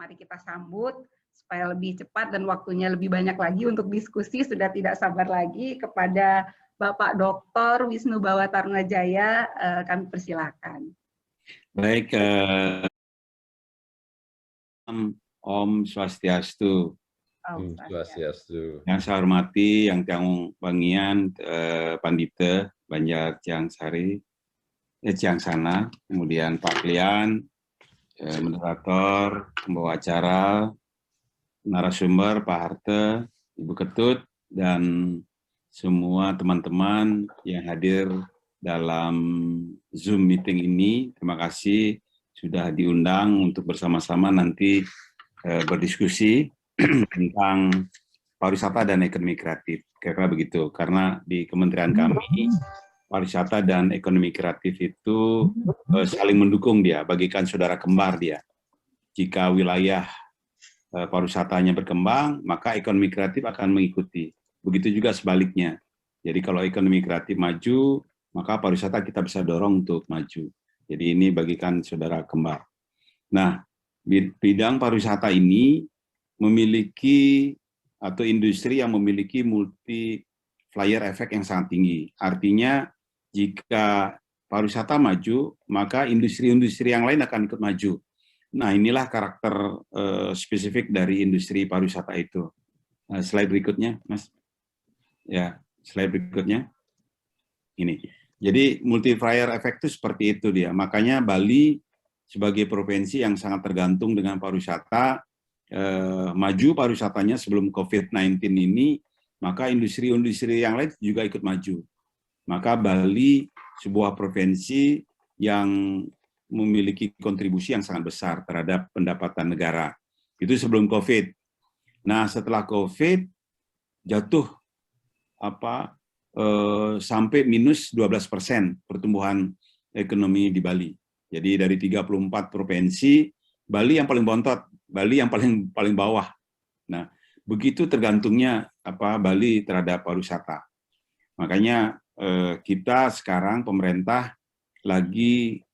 Mari kita sambut supaya lebih cepat dan waktunya lebih banyak lagi untuk diskusi. Sudah tidak sabar lagi kepada Bapak Dr. Wisnu Bawatarunajaya, kami persilakan. Baik, Om Swastiastu. Om Swastiastu. Yang saya hormati, yang Tiang Wangian, Pandita Banjar Ciangsari, Ciangsana, kemudian Pak Klian, moderator, pembawa acara, narasumber, Pak Harte, Ibu Ketut, dan semua teman-teman yang hadir dalam Zoom meeting ini. Terima kasih sudah diundang untuk bersama-sama nanti berdiskusi tentang pariwisata dan ekonomi kreatif. Kira-kira begitu, karena di Kementerian kami, pariwisata dan ekonomi kreatif itu saling mendukung dia, bagikan saudara kembar dia. Jika wilayah pariwisatanya berkembang, maka ekonomi kreatif akan mengikuti. Begitu juga sebaliknya. Jadi kalau ekonomi kreatif maju, maka pariwisata kita bisa dorong untuk maju. Jadi ini bagikan saudara kembar. Nah, bidang pariwisata ini memiliki atau industri yang memiliki multi flyer effect yang sangat tinggi. Artinya jika pariwisata maju, maka industri-industri yang lain akan ikut maju. Nah, inilah karakter spesifik dari industri pariwisata itu. Slide berikutnya, Mas. Ya, slide berikutnya. Ini. Jadi multiplier effect itu seperti itu dia. Makanya Bali sebagai provinsi yang sangat tergantung dengan pariwisata, maju pariwisatanya sebelum COVID-19 ini, maka industri-industri yang lain juga ikut maju. Maka Bali sebuah provinsi yang memiliki kontribusi yang sangat besar terhadap pendapatan negara. Itu sebelum COVID. Nah, setelah COVID jatuh sampai minus 12% pertumbuhan ekonomi di Bali. Jadi dari 34 provinsi, Bali yang paling bontot, Bali yang paling bawah. Nah, begitu tergantungnya Bali terhadap pariwisata. Makanya kita sekarang pemerintah lagi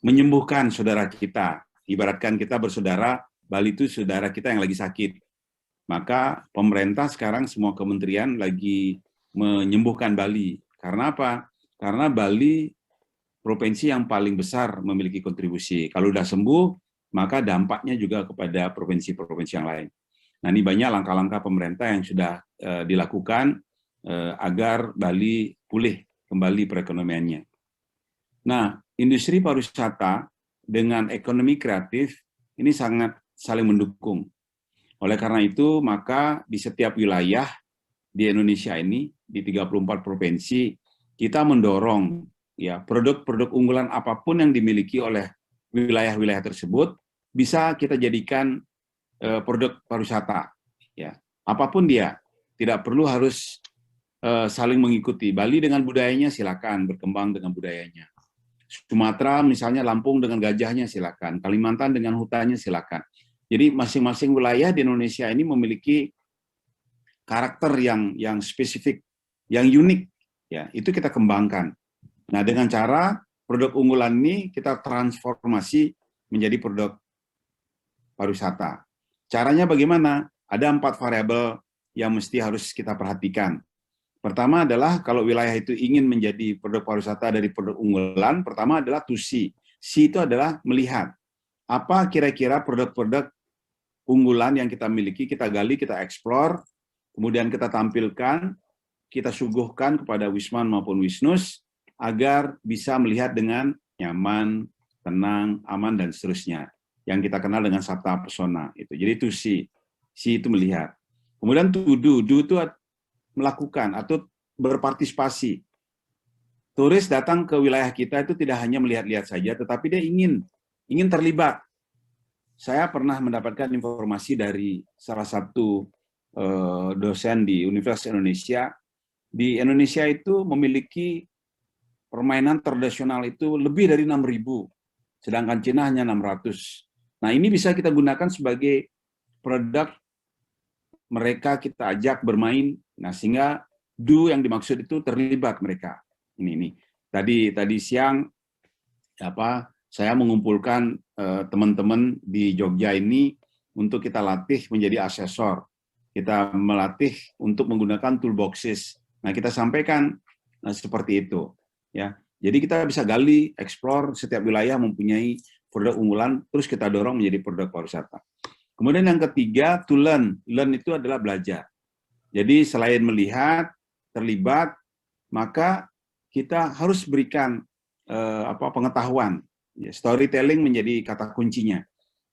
menyembuhkan saudara kita. Ibaratkan kita bersaudara, Bali itu saudara kita yang lagi sakit. Maka pemerintah sekarang semua kementerian lagi menyembuhkan Bali. Karena apa? Karena Bali provinsi yang paling besar memiliki kontribusi. Kalau sudah sembuh, maka dampaknya juga kepada provinsi-provinsi yang lain. Nah, ini banyak langkah-langkah pemerintah yang sudah dilakukan agar Bali pulih kembali perekonomiannya. Nah, industri pariwisata dengan ekonomi kreatif ini sangat saling mendukung. Oleh karena itu, maka di setiap wilayah di Indonesia ini, di 34 provinsi, kita mendorong ya produk-produk unggulan apapun yang dimiliki oleh wilayah-wilayah tersebut bisa kita jadikan produk pariwisata. Ya, apapun dia, tidak perlu harus saling mengikuti. Bali dengan budayanya silakan berkembang dengan budayanya. Sumatera misalnya Lampung dengan gajahnya silakan, Kalimantan dengan hutannya silakan. Jadi masing-masing wilayah di Indonesia ini memiliki karakter yang spesifik, yang unik, ya itu kita kembangkan. Nah dengan cara produk unggulan ini kita transformasi menjadi produk pariwisata. Caranya bagaimana? Ada 4 variabel yang mesti harus kita perhatikan. Pertama adalah kalau wilayah itu ingin menjadi produk pariwisata dari produk unggulan, pertama adalah to see. See itu adalah melihat apa kira-kira produk-produk unggulan yang kita miliki, kita gali, kita eksplor, kemudian kita tampilkan, kita suguhkan kepada Wisman maupun Wisnus, agar bisa melihat dengan nyaman, tenang, aman, dan seterusnya. Yang kita kenal dengan sabta pesona. Jadi to see. See itu melihat. Kemudian to do. Do itu melakukan atau berpartisipasi. Turis datang ke wilayah kita itu tidak hanya melihat-lihat saja, tetapi dia ingin terlibat. Saya pernah mendapatkan informasi dari salah satu dosen di Universitas Indonesia. Di Indonesia itu memiliki permainan tradisional itu lebih dari 6.000, sedangkan Cina hanya 600. Nah ini bisa kita gunakan sebagai produk mereka kita ajak bermain. Nah, sehingga do yang dimaksud itu terlibat mereka. Ini. Tadi siang saya mengumpulkan teman-teman di Jogja ini untuk kita latih menjadi asesor. Kita melatih untuk menggunakan toolboxes. Nah, kita sampaikan seperti itu. Ya, jadi kita bisa gali, explore, setiap wilayah mempunyai produk unggulan, terus kita dorong menjadi produk pariwisata. Kemudian yang ketiga, to learn. Learn itu adalah belajar. Jadi selain melihat, terlibat, maka kita harus berikan pengetahuan. Storytelling menjadi kata kuncinya.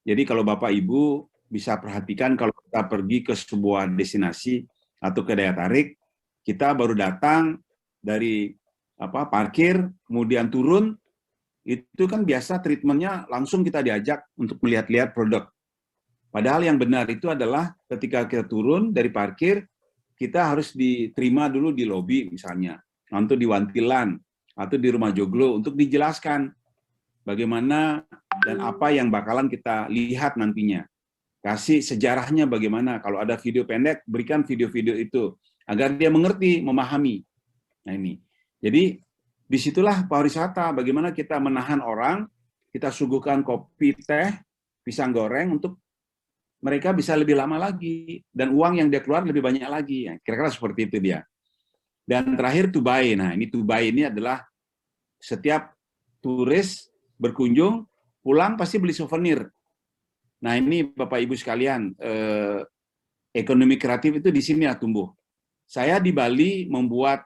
Jadi kalau Bapak Ibu bisa perhatikan kalau kita pergi ke sebuah destinasi atau ke daya tarik, kita baru datang dari parkir, kemudian turun, itu kan biasa treatmentnya langsung kita diajak untuk melihat-lihat produk. Padahal yang benar itu adalah ketika kita turun dari parkir, kita harus diterima dulu di lobi misalnya, atau di Wantilan, atau di Rumah Joglo untuk dijelaskan bagaimana dan apa yang bakalan kita lihat nantinya. Kasih sejarahnya bagaimana, kalau ada video pendek, berikan video-video itu, agar dia mengerti, memahami. Nah ini, jadi disitulah pariwisata, bagaimana kita menahan orang, kita suguhkan kopi, teh, pisang goreng, untuk mereka bisa lebih lama lagi, dan uang yang dia keluar lebih banyak lagi. Kira-kira seperti itu dia. Dan terakhir, to buy. Nah ini to buy ini adalah setiap turis berkunjung, pulang pasti beli souvenir. Nah ini Bapak Ibu sekalian, ekonomi kreatif itu di sini ya tumbuh. Saya di Bali membuat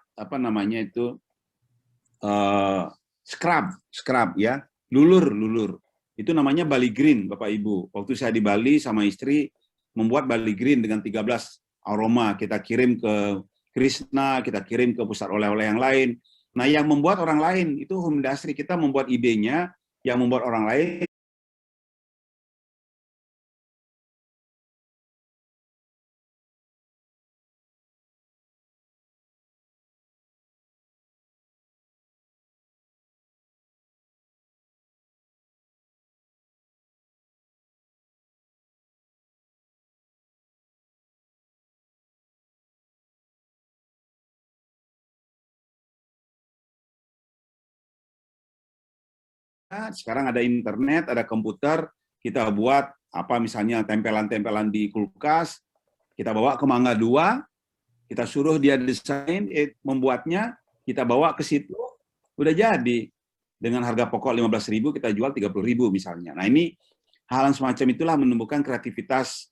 scrub ya, lulur. Itu namanya Bali Green, Bapak Ibu. Waktu saya di Bali sama istri membuat Bali Green dengan 13 aroma, kita kirim ke Krishna, kita kirim ke pusat oleh-oleh yang lain. Nah, yang membuat orang lain itu home industry, kita membuat idenya, yang membuat orang lain. Sekarang ada internet, ada komputer, kita buat misalnya tempelan-tempelan di kulkas, kita bawa ke Mangga 2, kita suruh dia desain, membuatnya, kita bawa ke situ, udah jadi. Dengan harga pokok 15.000, kita jual 30.000 misalnya. Nah ini hal semacam itulah menumbuhkan kreativitas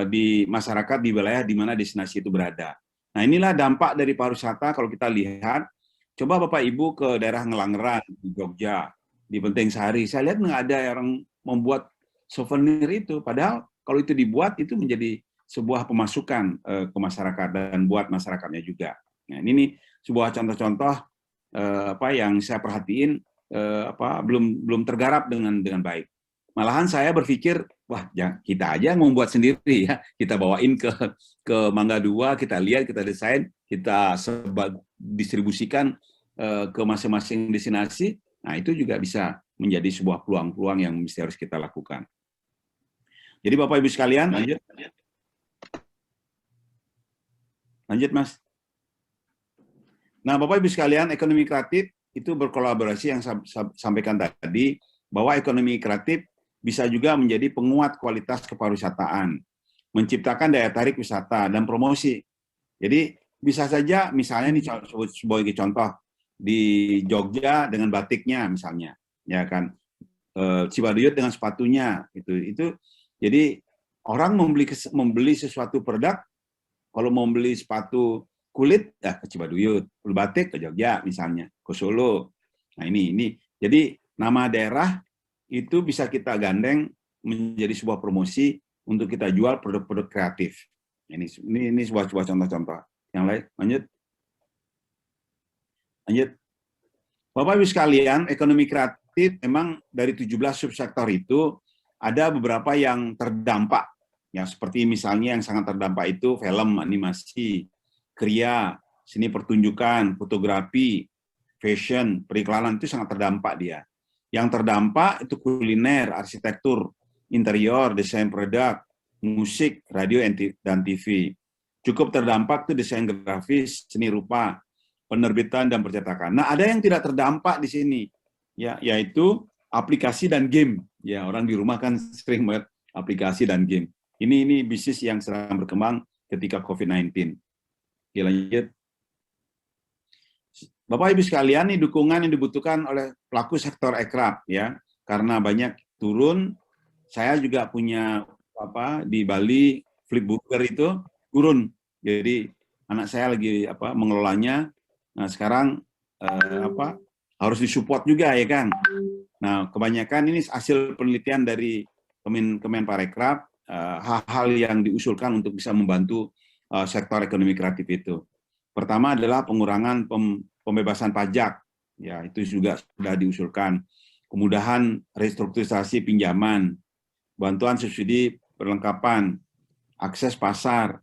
di masyarakat di wilayah di mana destinasi itu berada. Nah inilah dampak dari pariwisata kalau kita lihat. Coba Bapak Ibu ke daerah Ngelanggeran di Jogja, di Penting Sari, saya lihat nggak ada orang membuat souvenir itu. Padahal kalau itu dibuat, itu menjadi sebuah pemasukan ke masyarakat dan buat masyarakatnya juga. Nah ini sebuah contoh-contoh yang saya perhatiin belum tergarap dengan baik. Malahan saya berpikir, wah kita aja membuat sendiri ya, kita bawain ke Mangga 2, kita lihat, kita desain, kita distribusikan ke masing-masing destinasi. Nah, itu juga bisa menjadi sebuah peluang-peluang yang mesti harus kita lakukan. Jadi Bapak Ibu sekalian, lanjut Mas. Nah, Bapak Ibu sekalian, ekonomi kreatif itu berkolaborasi yang saya sampaikan tadi, bahwa ekonomi kreatif bisa juga menjadi penguat kualitas kepariwisataan, menciptakan daya tarik wisata dan promosi. Jadi bisa saja misalnya ini sebagai contoh, di Jogja dengan batiknya misalnya, ya kan, Cibaduyut dengan sepatunya, itu jadi orang membeli sesuatu produk, kalau mau beli sepatu kulit ya ke Cibaduyut, batik ke Jogja misalnya, ke Solo. Nah ini jadi nama daerah itu bisa kita gandeng menjadi sebuah promosi untuk kita jual produk-produk kreatif. Ini sebuah contoh-contoh. Yang lain, lanjut. Bapak Ibu sekalian, ekonomi kreatif memang dari 17 subsektor itu ada beberapa yang terdampak. Ya, seperti misalnya yang sangat terdampak itu film, animasi, kriya, seni pertunjukan, fotografi, fashion, periklanan, itu sangat terdampak dia. Yang terdampak itu kuliner, arsitektur, interior, desain produk, musik, radio, dan TV. Cukup terdampak itu desain grafis, seni rupa, penerbitan dan percetakan. Nah, ada yang tidak terdampak di sini, ya, yaitu aplikasi dan game. Ya, orang di rumah kan sering banget aplikasi dan game. Ini bisnis yang sedang berkembang ketika COVID-19. Oke, lanjut. Bapak Ibu sekalian, ini dukungan yang dibutuhkan oleh pelaku sektor aircraft ya. Karena banyak turun, saya juga punya di Bali Flipbooker itu turun. Jadi anak saya lagi mengelolanya. Nah, sekarang harus disupport juga ya kan. Nah, kebanyakan ini hasil penelitian dari Kemenparekraf, hal-hal yang diusulkan untuk bisa membantu sektor ekonomi kreatif itu. Pertama adalah pengurangan pembebasan pajak, ya itu juga sudah diusulkan. Kemudahan restrukturisasi pinjaman, bantuan subsidi perlengkapan, akses pasar,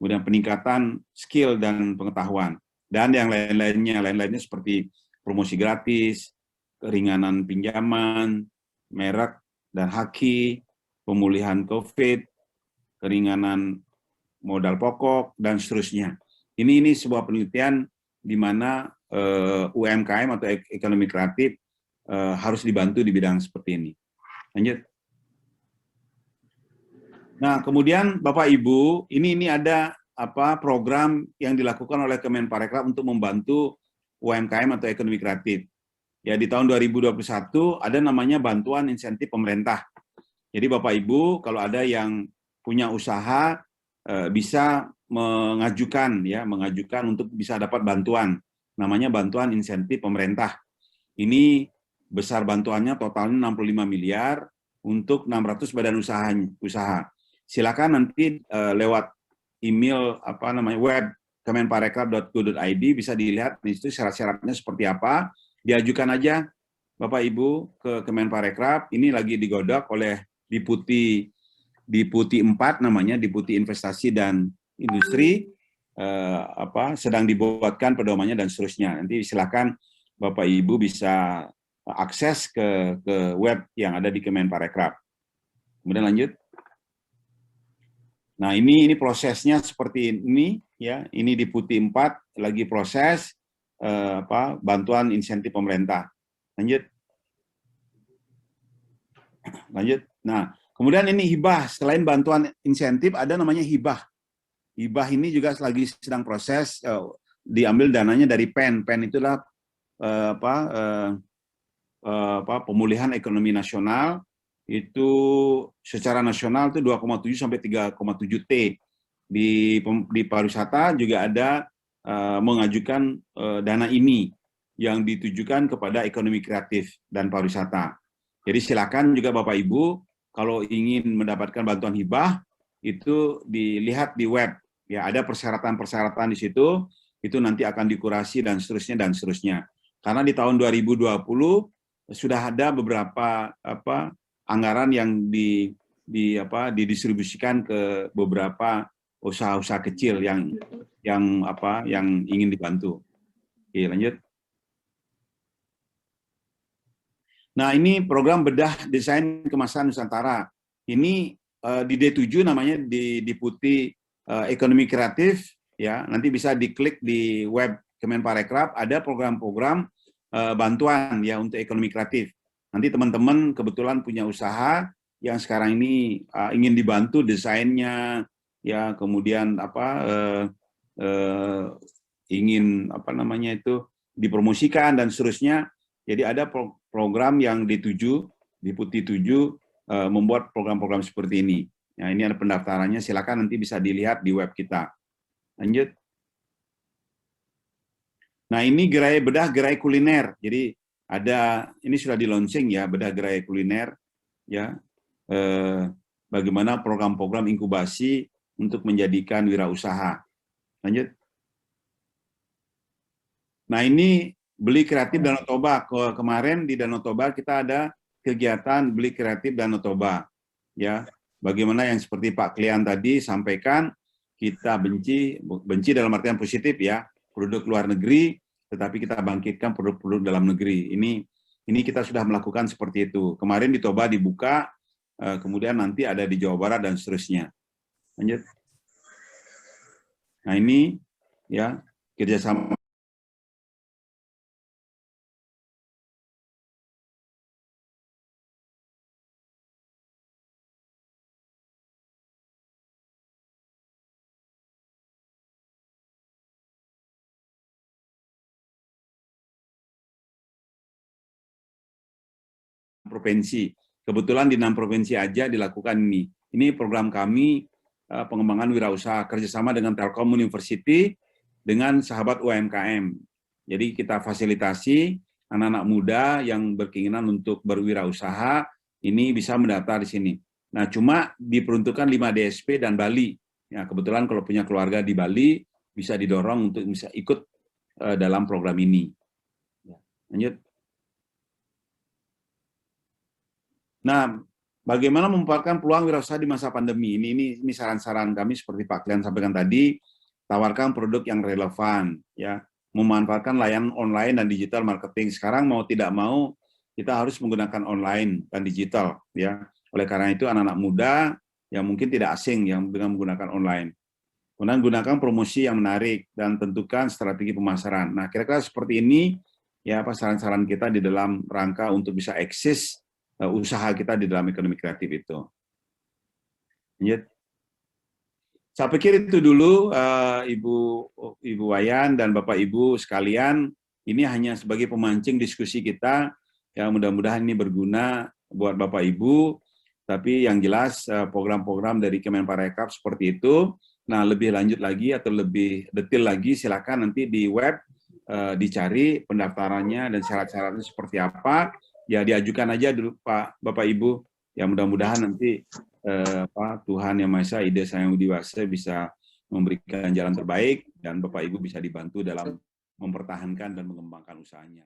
kemudian peningkatan skill dan pengetahuan, dan yang lain-lainnya seperti promosi gratis, keringanan pinjaman, merek dan haki, pemulihan COVID, keringanan modal pokok, dan seterusnya. Ini sebuah penelitian di mana UMKM atau ekonomi kreatif harus dibantu di bidang seperti ini. Lanjut. Nah, kemudian Bapak Ibu, ini ada program yang dilakukan oleh Kemenparekraf untuk membantu UMKM atau ekonomi kreatif. Ya, di tahun 2021 ada namanya bantuan insentif pemerintah. Jadi Bapak Ibu, kalau ada yang punya usaha bisa mengajukan untuk bisa dapat bantuan. Namanya bantuan insentif pemerintah. Ini besar bantuannya totalnya 65 miliar untuk 600 badan usaha. Silakan nanti lewat email web kemenparekraf.go.id bisa dilihat di situ syarat-syaratnya seperti apa. Diajukan aja Bapak Ibu ke Kemenparekraf. Ini lagi digodok oleh Deputi 4 namanya, Deputi Investasi dan Industri, sedang dibuatkan pedomannya dan seterusnya. Nanti silakan Bapak Ibu bisa akses ke web yang ada di Kemenparekraf. Kemudian lanjut. Nah, ini prosesnya seperti ini ya. Ini Deputi 4 lagi proses bantuan insentif pemerintah. Lanjut. Nah, kemudian ini hibah. Selain bantuan insentif, ada namanya hibah. Hibah ini juga lagi sedang proses, diambil dananya dari PEN. PEN itulah pemulihan ekonomi nasional. Itu secara nasional itu 2,7 sampai 3,7 T. Di pariwisata juga ada mengajukan dana ini yang ditujukan kepada ekonomi kreatif dan pariwisata. Jadi silakan juga Bapak Ibu kalau ingin mendapatkan bantuan hibah itu dilihat di web. Ya, ada persyaratan-persyaratan di situ, itu nanti akan dikurasi dan seterusnya. Karena di tahun 2020 sudah ada beberapa anggaran yang didistribusikan ke beberapa usaha-usaha kecil yang ingin dibantu. Oke, lanjut. Nah, ini program bedah desain kemasan Nusantara. Ini di D7 namanya, di Deputi Ekonomi Kreatif, ya. Nanti bisa diklik di web Kemenparekraf, ada program-program bantuan ya untuk ekonomi kreatif. Nanti teman-teman kebetulan punya usaha yang sekarang ini ingin dibantu desainnya, ya, kemudian ingin dipromosikan dan seterusnya. Jadi ada program yang Deputi 7 membuat program-program seperti ini. Nah, ini ada pendaftarannya, silakan nanti bisa dilihat di web kita. Lanjut. Nah, ini bedah gerai kuliner. Jadi ini sudah di launching ya, bedah gerai kuliner ya. Bagaimana program-program inkubasi untuk menjadikan wirausaha. Lanjut. Nah, ini beli kreatif Danau Toba. Kemarin di Danau Toba kita ada kegiatan beli kreatif Danau Toba. Ya, bagaimana yang seperti Pak Klian tadi sampaikan, kita benci dalam artian positif ya, produk luar negeri, tetapi kita bangkitkan produk-produk dalam negeri. Ini kita sudah melakukan seperti itu. Kemarin di Toba dibuka, kemudian nanti ada di Jawa Barat dan seterusnya. Lanjut. Nah, ini ya kerjasama provinsi. Kebetulan di 6 provinsi aja dilakukan ini. Ini program kami pengembangan wirausaha kerjasama dengan Telkom University dengan sahabat UMKM. Jadi kita fasilitasi anak-anak muda yang berkeinginan untuk berwirausaha ini bisa mendaftar di sini. Nah, cuma diperuntukkan 5 DSP dan Bali. Ya, kebetulan kalau punya keluarga di Bali bisa didorong untuk bisa ikut dalam program ini. Ya, lanjut. Nah, bagaimana memanfaatkan peluang wirausaha di masa pandemi? Ini saran-saran kami seperti Pak Klian sampaikan tadi, tawarkan produk yang relevan, ya, memanfaatkan layanan online dan digital marketing. Sekarang mau tidak mau kita harus menggunakan online dan digital, ya. Oleh karena itu anak-anak muda yang mungkin tidak asing yang dengan menggunakan online. Kemudian gunakan promosi yang menarik dan tentukan strategi pemasaran. Nah, kira-kira seperti ini ya apa saran-saran kita di dalam rangka untuk bisa eksis usaha kita di dalam ekonomi kreatif itu. Lanjut. Saya pikir itu dulu Ibu Wayan dan Bapak Ibu sekalian, ini hanya sebagai pemancing diskusi kita, ya mudah-mudahan ini berguna buat Bapak Ibu, tapi yang jelas program-program dari Kemenparekraf seperti itu. Nah, lebih lanjut lagi atau lebih detail lagi silakan nanti di web dicari pendaftarannya dan syarat-syaratnya seperti apa. Ya diajukan aja dulu Pak Bapak Ibu. Ya mudah-mudahan nanti Tuhan Yang Maha Esa, Ide Sang Hyang Widi Wasa bisa memberikan jalan terbaik dan Bapak Ibu bisa dibantu dalam mempertahankan dan mengembangkan usahanya.